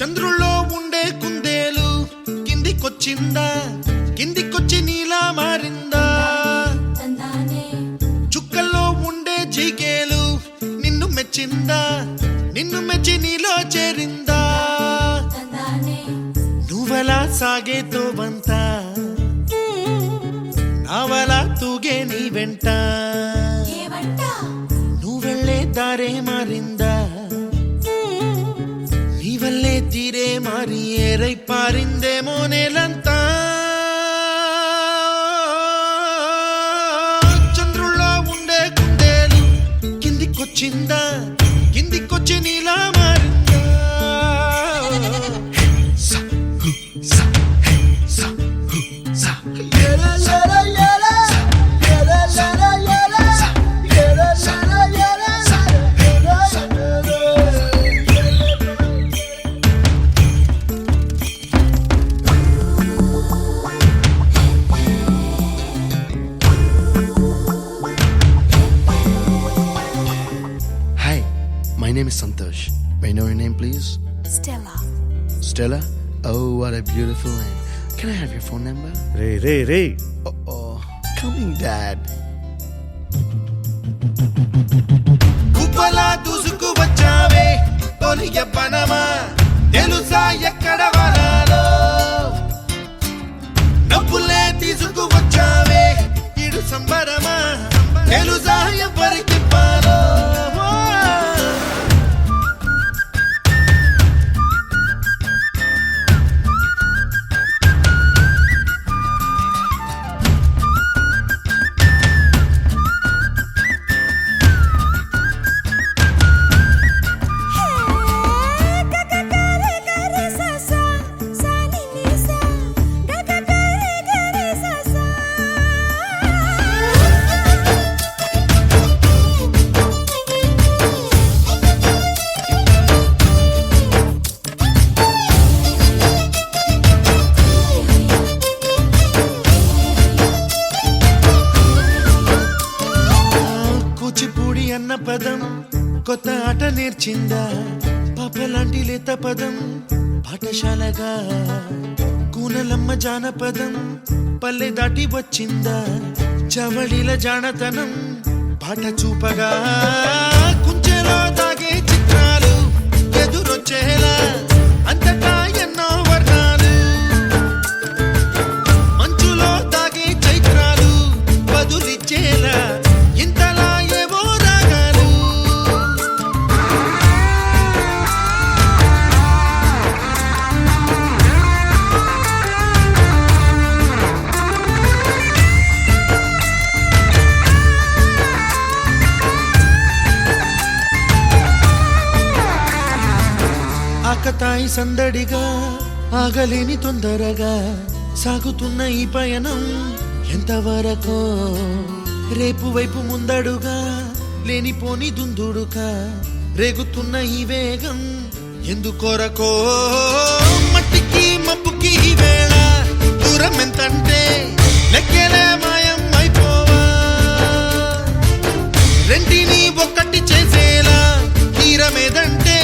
చంద్రుల్లో ఉండే కుందేలు కిందికొచ్చిందా, కిందికొచ్చి నీలా మారిందా? చుక్కల్లో ఉండే జీకేలు నిన్ను మెచ్చిందా, నిన్ను మెచ్చి నీలో చేరిందా? నువ్వలా సాగేతో బంత నావలా తూగే నీ వెంట, నువ్వెళ్ళే దారే మారిందా, నీ వల్లే తీరే మారి ఏరై పారిందేమో నేలంతా. చంద్రుల్లో ఉండే కుందేలు కిందికొచ్చిందా, కిందికొచ్చి నీలా మారిందా? My name is Santosh. May I know your name, please? Stella. Stella? Oh, what a beautiful name. Can I have your phone number? Ray Oh, coming, Dad. గుబ్బలా దూసుకు వచ్చావే తొలి యవ్వనమా, తెలుసా ఎక్కడ వనాలో? నవ్వులే తీసుకు వచ్చావే ఇడు సంబరమా, తెలుసా ఎవరికి పాలో? కూచిపూడి అన్న పదం కొత్త ఆట నేర్చిందా, పాపలాంటి లేత పదం పాఠశాలగా? కూనలమ్మ జానపదం పల్లె దాటి వచ్చిందా, చవళిల జానతనం పాట చూపగా? కుంచెలో దాగే చిత్రాలు ఎదురొచ్చేలా అంతటా ఎన్నో వర్ణాలు, మంచులో దాగే చైత్రాలు బదులిచ్చేలా ఇంతలా ఏవో రాగాలు. ఆకతాయి సందడిగా ఆగలేని తొందరగా సాగుతున్న ఈ పయనం ఎంతవరకో, రేపు వైపు ముందడుగా లేనిపోని దుందుడుగా రేగుతున్న ఈ వేగం ఎందుకొరకో? మట్టికి మబ్బుకి ఈ వేళ దూరం ఎంతంటే లెక్కలే మాయం అయిపోవా, రెంటిని ఒక్కటి చేసేలా తీరమేదంటే